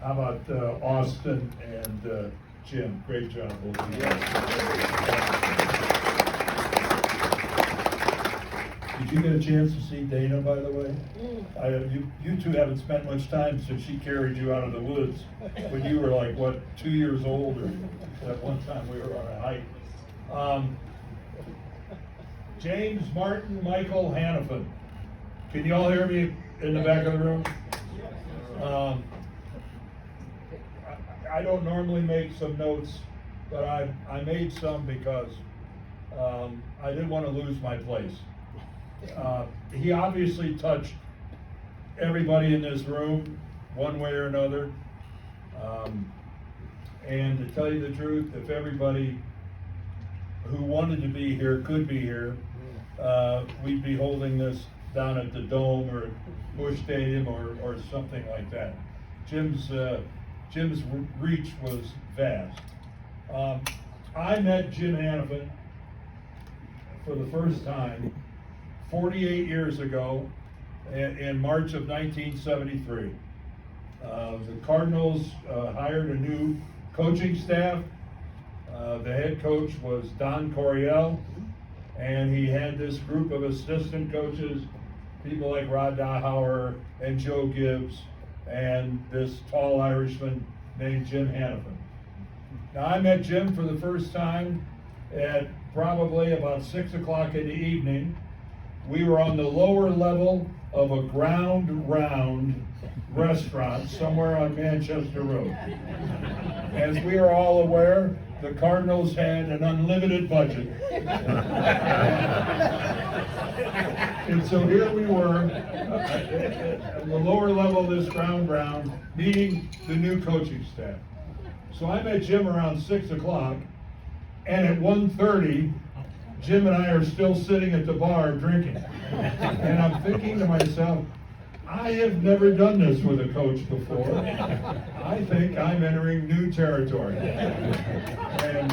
How about Austin and Jim? Great job, both of you. Did you get a chance to see Dana, by the way? You two haven't spent much time since she carried you out of the woods when you were like, what, 2 years old, or that one time we were on a hike. James Martin Michael Hanifan. Can you all hear me in the back of the room? I don't normally make some notes, but I made some because I didn't want to lose my place. He obviously touched everybody in this room one way or another. And to tell you the truth, if everybody who wanted to be here could be here, we'd be holding this down at the Dome or Bush Stadium or something like that. Jim's reach was vast. I met Jim Hanifan for the first time 48 years ago in March of 1973. The Cardinals hired a new coaching staff. The head coach was Don Coryell, and he had this group of assistant coaches, people like Rod Dahauer and Joe Gibbs, and this tall Irishman named Jim Hanifan. Now, I met Jim for the first time at probably about 6 o'clock in the evening. We were on the lower level of a ground-round restaurant somewhere on Manchester Road. As we are all aware, the Cardinals had an unlimited budget. And so here we were at the lower level of this ground, meeting the new coaching staff. So I met Jim around 6 o'clock, and at 1:30, Jim and I are still sitting at the bar drinking. And I'm thinking to myself, I have never done this with a coach before. I think I'm entering new territory. And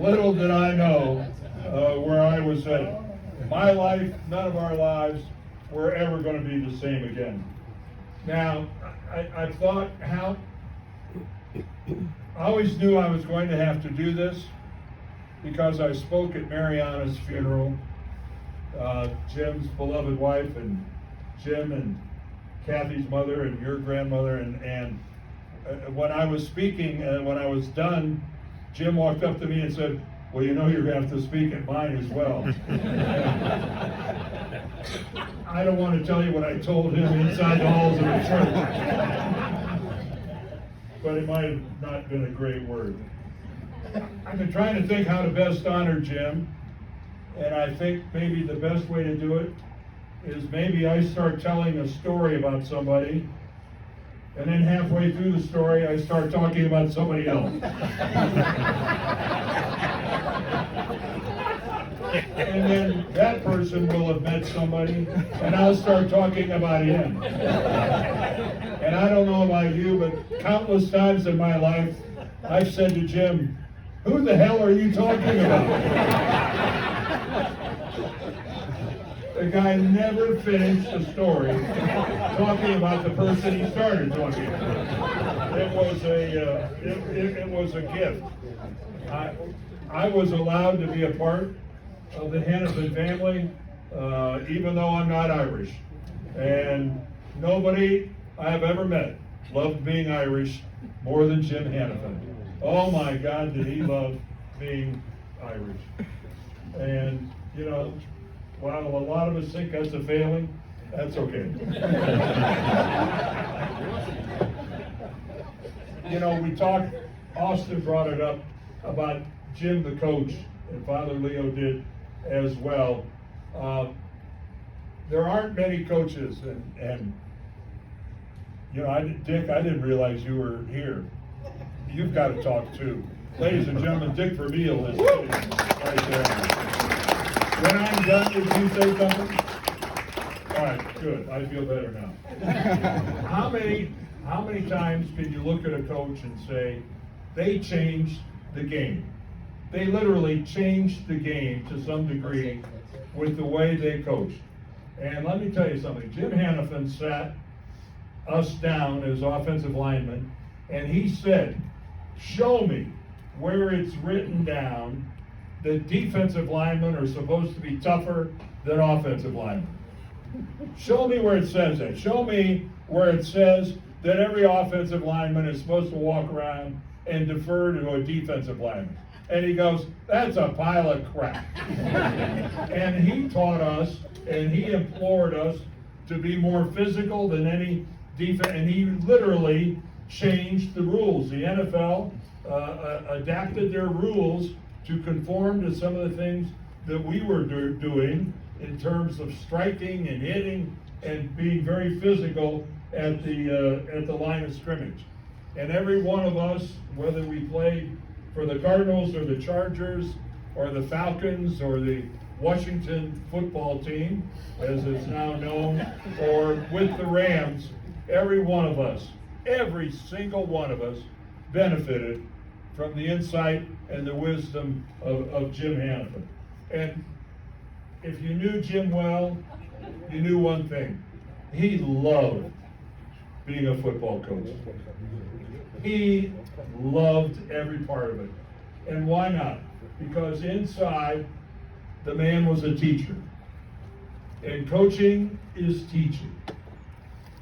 little did I know where I was at. My life, none of our lives, were ever going to be the same again. Now, I thought how, I always knew I was going to have to do this because I spoke at Mariana's funeral, Jim's beloved wife, and Jim and Kathy's mother and your grandmother, and when I was speaking, when I was done, Jim walked up to me and said, well, you know you're going to have to speak at mine as well. I don't want to tell you what I told him inside the halls of the church, but it might have not been a great word. I've been trying to think how to best honor Jim, and I think maybe the best way to do it is maybe I start telling a story about somebody, and then halfway through the story, I start talking about somebody else. And then that person will have met somebody, and I'll start talking about him. And I don't know about you, but countless times in my life, I've said to Jim, who the hell are you talking about? The guy never finished the story talking about the person he started talking about. It was a gift. I was allowed to be a part of the Hanifan family, even though I'm not Irish. And nobody I have ever met loved being Irish more than Jim Hanifan. Oh my God, did he love being Irish. And, you know, while a lot of us think that's a failing, that's okay. You know, we talked, Austin brought it up about Jim the coach, and Father Leo did as well. There aren't many coaches, and you know, Dick, I didn't realize you were here. You've got to talk too. Ladies and gentlemen, Dick Vermeil is sitting right there. When I'm done, did you say something? All right, good. I feel better now. How many times can you look at a coach and say, they changed the game? They literally changed the game to some degree with the way they coached. And let me tell you something, Jim Hanifan sat us down as offensive linemen, and he said, show me where it's written down that defensive linemen are supposed to be tougher than offensive linemen. Show me where it says that. Show me where it says that every offensive lineman is supposed to walk around and defer to a defensive lineman. And he goes, that's a pile of crap. And he taught us, and he implored us to be more physical than any defense, and he literally changed the rules. The NFL adapted their rules to conform to some of the things that we were doing in terms of striking and hitting and being very physical at the line of scrimmage. And every one of us, whether we played for the Cardinals or the Chargers or the Falcons or the Washington football team, as it's now known, or with the Rams, every one of us, every single one of us benefited from the insight and the wisdom of Jim Hanifan. And if you knew Jim well, you knew one thing. He loved being a football coach. He loved every part of it. And why not? Because inside, the man was a teacher. And coaching is teaching.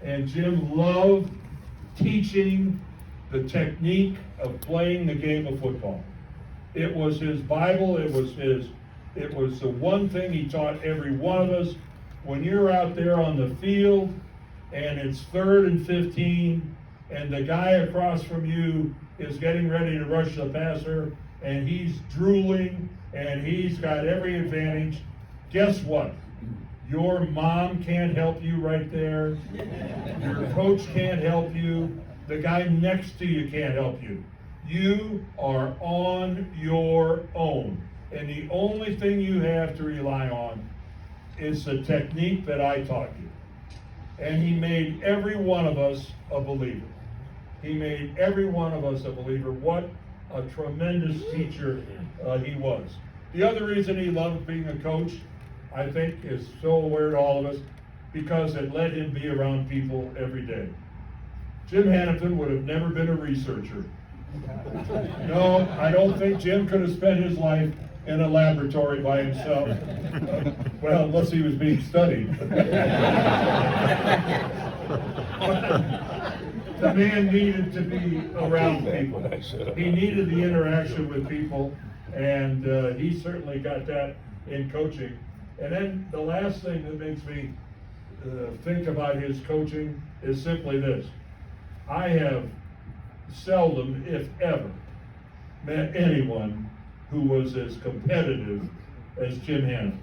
And Jim loved teaching the technique of playing the game of football. It was his Bible, it was the one thing he taught every one of us. When you're out there on the field and it's 3rd and 15 and the guy across from you is getting ready to rush the passer and he's drooling and he's got every advantage, guess what? Your mom can't help you right there. Your coach can't help you. The guy next to you can't help you. You are on your own. And the only thing you have to rely on is the technique that I taught you. And he made every one of us a believer. He made every one of us a believer. What a tremendous teacher he was. The other reason he loved being a coach, I think, is so aware to all of us, because it let him be around people every day. Jim Hanifan would have never been a researcher. No, I don't think Jim could have spent his life in a laboratory by himself. Well, unless he was being studied. The man needed to be around people. He needed the interaction with people, and he certainly got that in coaching. And then the last thing that makes me think about his coaching is simply this. I have seldom, if ever, met anyone who was as competitive as Jim Hanifan.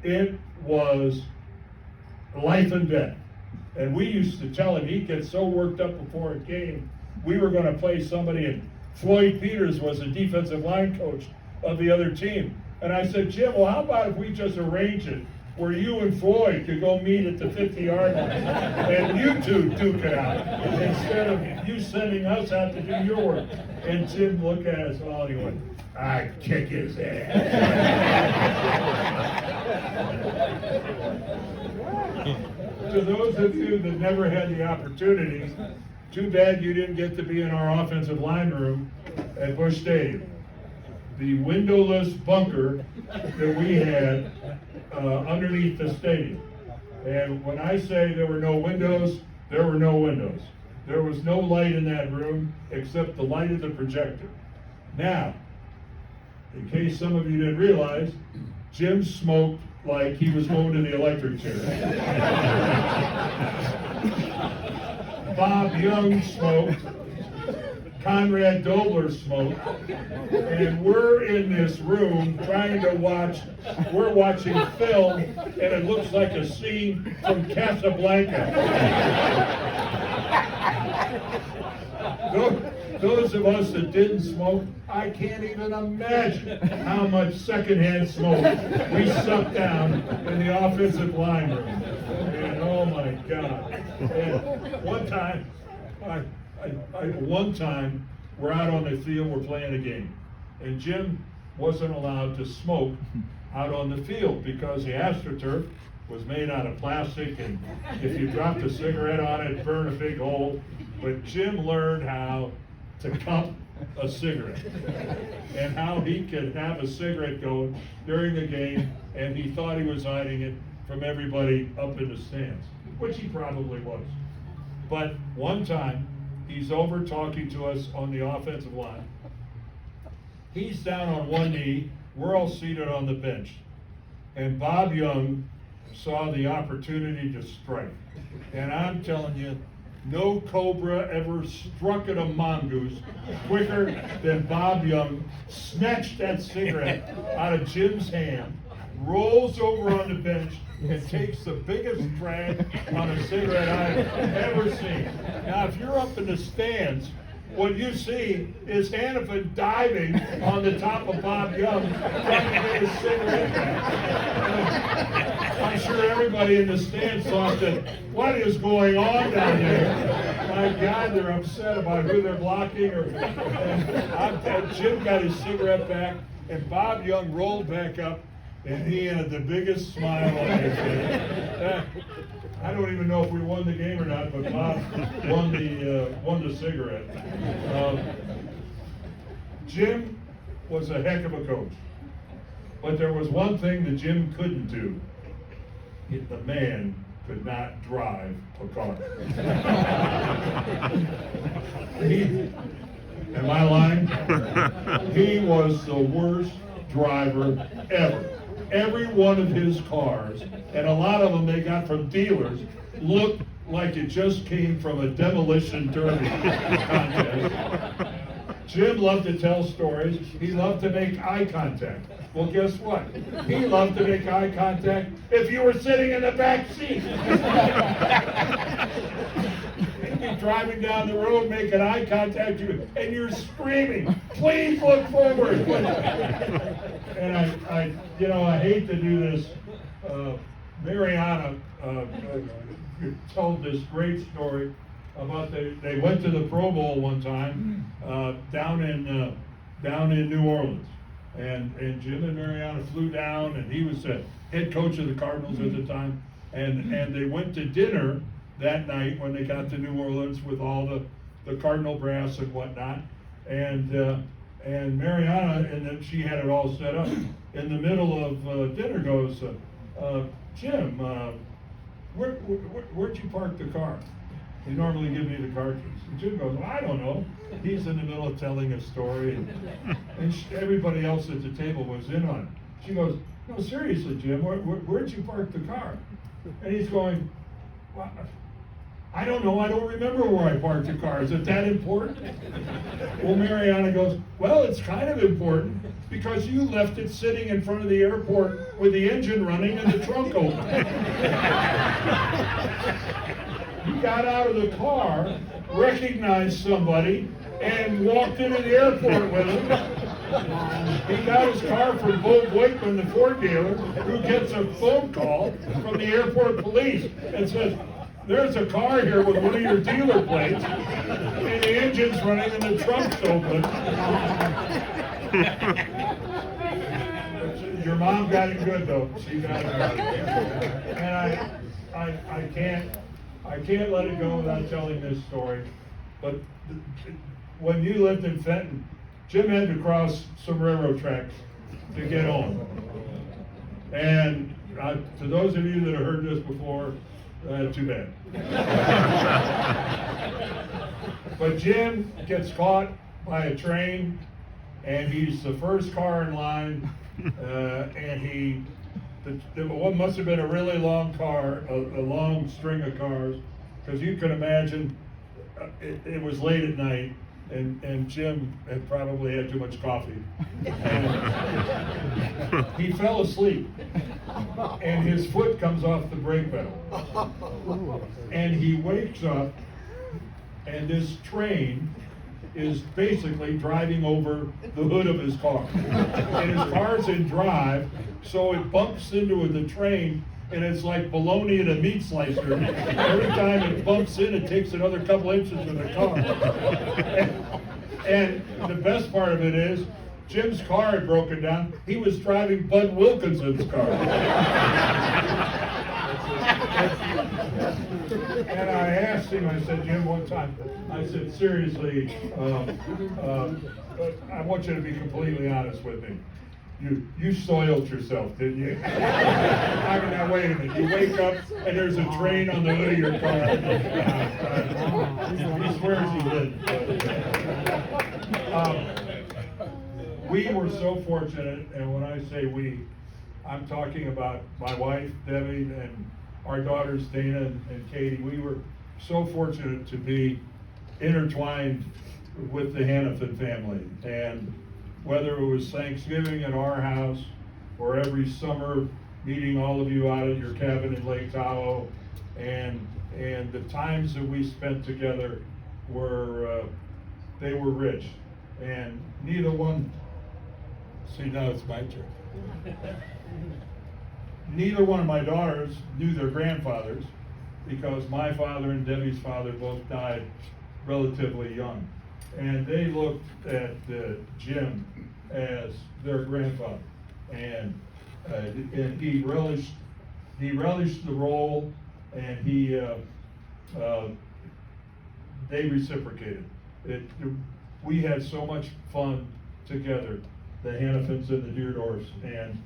It was life and death. And we used to tell him, he'd get so worked up before a game, we were going to play somebody, and Floyd Peters was the defensive line coach of the other team. And I said, Jim, well, how about if we just arrange it where you and Floyd could go meet at the 50-yard line and you two duke it out instead of you sending us out to do your work. And Jim looked at us all and he went, I'd kick his ass. To those of you that never had the opportunity, too bad you didn't get to be in our offensive line room at Busch Stadium. The windowless bunker that we had underneath the stadium. And when I say there were no windows, there were no windows. There was no light in that room except the light of the projector. Now, in case some of you didn't realize, Jim smoked like he was going to the electric chair. Bob Young smoked. Conrad Dobler smoked, and we're in this room trying to watch, we're watching film, and it looks like a scene from Casablanca. Those of us that didn't smoke, I can't even imagine how much secondhand smoke we sucked down in the offensive line room. And oh my God. And one time, we're out on the field, we're playing a game. And Jim wasn't allowed to smoke out on the field because the AstroTurf was made out of plastic, and if you dropped a cigarette on it, it burned a big hole. But Jim learned how to cup a cigarette and how he could have a cigarette going during the game, and he thought he was hiding it from everybody up in the stands, which he probably was. But one time, he's over talking to us on the offensive line. He's down on one knee, we're all seated on the bench, and Bob Young saw the opportunity to strike. And I'm telling you, no cobra ever struck at a mongoose quicker than Bob Young. Snatched that cigarette out of Jim's hand, rolls over on the bench, and takes the biggest drag on a cigarette I've ever seen. Now, if you're up in the stands, what you see is Hanifan diving on the top of Bob Young, trying to get his cigarette back. I'm sure everybody in the stands thought that, what is going on down there? My God, they're upset about who they're blocking. Jim got his cigarette back, and Bob Young rolled back up, and he had the biggest smile on his face. I don't even know if we won the game or not, but Bob won the cigarette. Jim was a heck of a coach, but there was one thing that Jim couldn't do. The man could not drive a car. Am I lying? He was the worst driver ever. Every one of his cars, and a lot of them they got from dealers, looked like it just came from a demolition derby contest. Jim loved to tell stories. He loved to make eye contact. Well, guess what? He loved to make eye contact if you were sitting in the back seat. He'd be driving down the road, making eye contact with you, and you're screaming, "Please look forward!" And I hate to do this. Mariana told this great story about they went to the Pro Bowl one time down in New Orleans, and Jim and Mariana flew down, and he was the head coach of the Cardinals at the time, and they went to dinner that night when they got to New Orleans with all the Cardinal brass and whatnot, and Mariana, and then she had it all set up. In the middle of dinner goes, Jim, where'd you park the car? They normally give me the car keys. And Jim goes, well, I don't know. He's in the middle of telling a story, and everybody else at the table was in on it. She goes, no, seriously, Jim, where'd you park the car? And he's going, well, I don't know, I don't remember where I parked the car. Is it that important? Well, Mariana goes, well, it's kind of important because you left it sitting in front of the airport with the engine running and the trunk open. He got out of the car, recognized somebody, and walked into the airport with him. He got his car from Bo Boykman, the Ford dealer, who gets a phone call from the airport police and says, there's a car here with one of your dealer plates, and the engine's running and the trunk's open. Your mom got it good though. She got it good. And I can't let it go without telling this story. But when you lived in Fenton, Jim had to cross some railroad tracks to get home. And to those of you that have heard this before, too bad. But Jim gets caught by a train, and he's the first car in line, and one must have been a really long car, a long string of cars, because you can imagine it was late at night, and Jim had probably had too much coffee. And he fell asleep, and his foot comes off the brake pedal. And he wakes up, and this train is basically driving over the hood of his car. And his car's in drive, so it bumps into the train, and it's like bologna in a meat slicer. Every time it bumps in, it takes another couple inches of the car. And the best part of it is, Jim's car had broken down. He was driving Bud Wilkinson's car. And I asked him, I said, Jim, one time, I said, seriously, I want you to be completely honest with me. You soiled yourself, didn't you? I mean, now wait a minute. You wake up and there's a train on the hood of your car. He swears he didn't. We were so fortunate, and when I say we, I'm talking about my wife, Debbie, and our daughters, Dana and Katie. We were so fortunate to be intertwined with the Hanifan family. And whether it was Thanksgiving at our house, or every summer meeting all of you out at your cabin in Lake Tahoe, and the times that we spent together were, they were rich. And neither one, see, now it's my turn. Neither one of my daughters knew their grandfathers, because my father and Debbie's father both died relatively young. And they looked at Jim as their grandfather, and he relished the role, and they reciprocated. We had so much fun together, the Hanifans and the Dierdorfs, and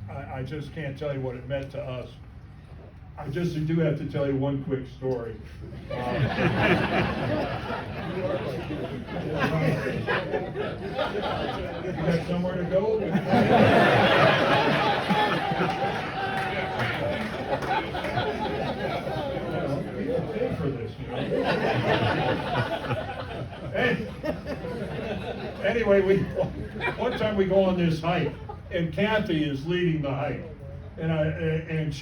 I just can't tell you what it meant to us. I just do have to tell you one quick story. You got somewhere to go? People pay for this, you know. Anyway, one time we go on this hike, and Kathy is leading the hike, and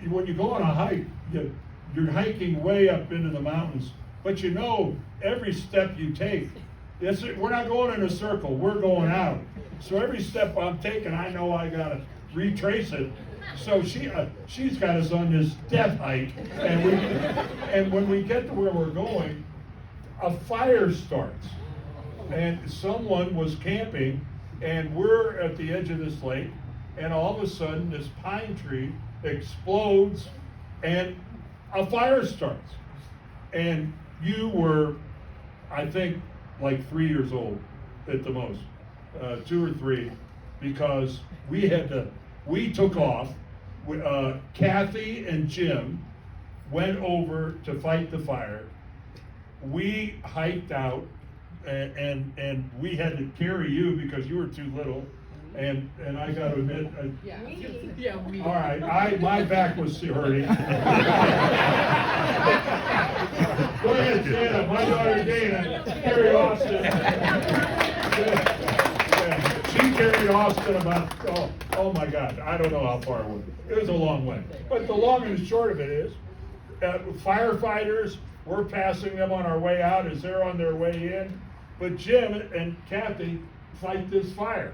when you go on a hike, you're hiking way up into the mountains, but you know every step you take, we're not going in a circle, we're going out. So every step I'm taking, I know I gotta retrace it. So she's got us on this death hike, and when we get to where we're going, a fire starts, and someone was camping, and we're at the edge of this lake, and all of a sudden this pine tree explodes and a fire starts. And you were, I think, like 3 years old at the most, 2 or 3, because we took off. Kathy and Jim went over to fight the fire. We hiked out, and we had to carry you because you were too little. And I got to admit, all right, my back was hurting. Go ahead, stand up. My daughter Dana carried Austin. She carried Austin about, oh my God, I don't know how far it was. It was a long way. But the long and short of it is, firefighters, we're passing them on our way out as they're on their way in. But Jim and Kathy fight this fire.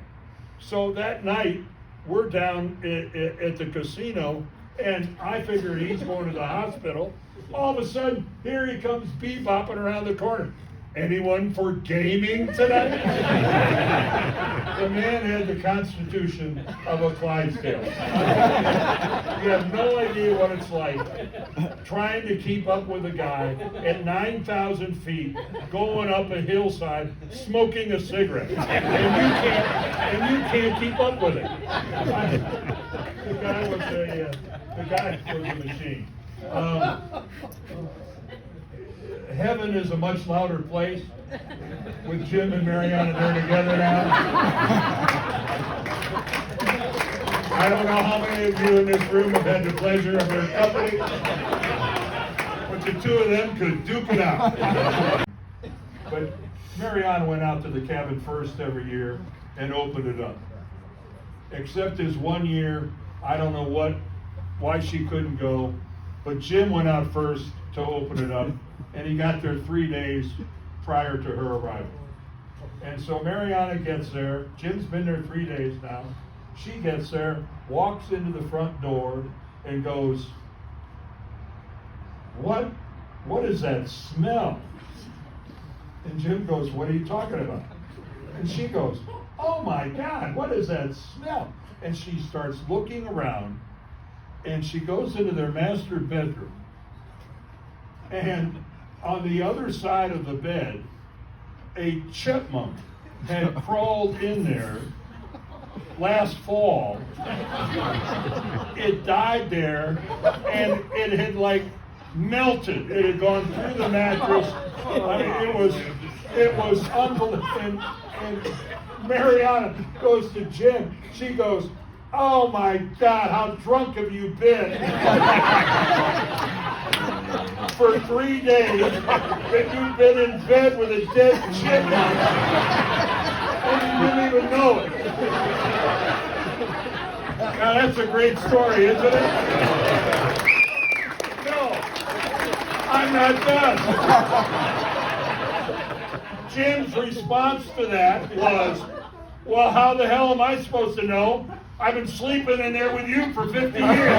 So that night, we're down at the casino, and I figured he's going to the hospital. All of a sudden, here he comes bebopping around the corner. Anyone for gaming tonight? The man had the constitution of a Clydesdale. You have no idea what it's like trying to keep up with a guy at 9,000 feet going up a hillside smoking a cigarette, and you can't keep up with it. The guy was a machine. Heaven is a much louder place with Jim and Mariana there together now. I don't know how many of you in this room have had the pleasure of their company, but the two of them could duke it out. But Mariana went out to the cabin first every year and opened it up. Except this one year, I don't know why she couldn't go, but Jim went out first to open it up, and he got there 3 days prior to her arrival. And so Mariana gets there. Jim's been there 3 days now. She gets there, walks into the front door, and goes, What is that smell? And Jim goes, what are you talking about? And she goes, oh my God, what is that smell? And she starts looking around, and she goes into their master bedroom, and on the other side of the bed, a chipmunk had crawled in there last fall. It died there, and it had like melted. It had gone through the mattress. I mean, it was unbelievable. And Mariana goes to Jim. She goes, "Oh my God, how drunk have you been?" For 3 days that you've been in bed with a dead chipmunk, and you didn't even know it. Now that's a great story, isn't it? No, I'm not done. Jim's response to that was, "Well, how the hell am I supposed to know? I've been sleeping in there with you for 50 years."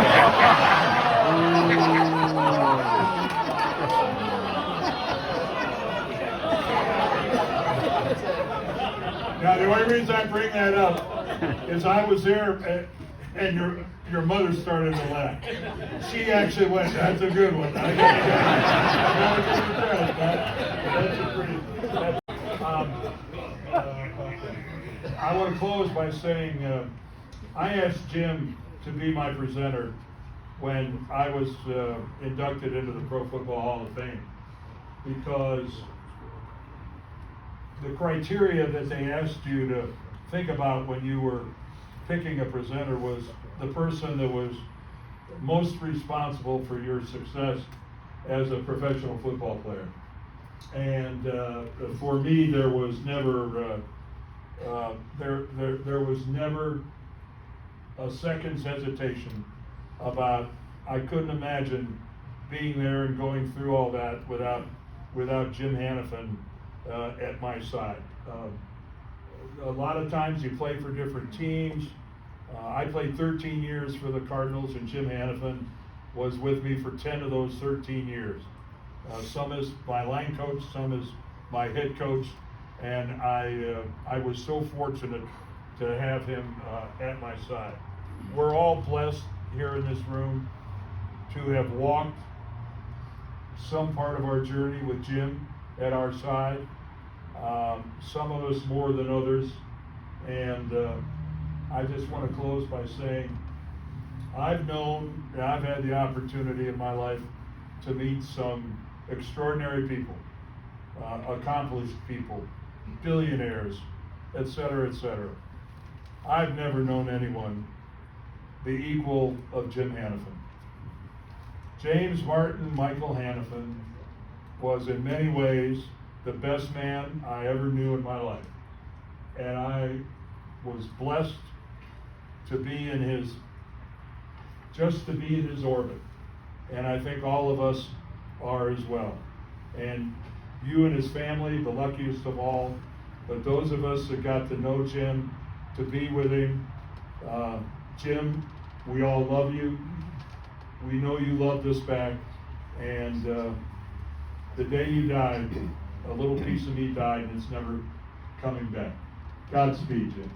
Now, the only reason I bring that up is I was there, and your mother started to laugh. She actually went, "That's a good one." I gotta give you credit. That's a pretty. I want to close by saying I asked Jim to be my presenter when I was inducted into the Pro Football Hall of Fame, because the criteria that they asked you to think about when you were picking a presenter was the person that was most responsible for your success as a professional football player. And for me, there was never there was never a second's hesitation about. I couldn't imagine being there and going through all that without Jim Hanifan at my side. A lot of times you play for different teams. I played 13 years for the Cardinals, and Jim Hanifan was with me for 10 of those 13 years. Some as my line coach, some as my head coach, and I was so fortunate to have him at my side. We're all blessed here in this room to have walked some part of our journey with Jim at our side. Some of us more than others, and I just want to close by saying I've known and I've had the opportunity in my life to meet some extraordinary people, accomplished people, billionaires, etc., etc. I've never known anyone the equal of Jim Hanifan. James Martin Michael Hanifan was in many ways the best man I ever knew in my life. And I was blessed to be in his orbit. And I think all of us are as well. And you and his family, the luckiest of all. But those of us that got to know Jim, to be with him, Jim, we all love you. We know you loved us back. And the day you died, a little piece of me died, and it's never coming back. Godspeed, Jim.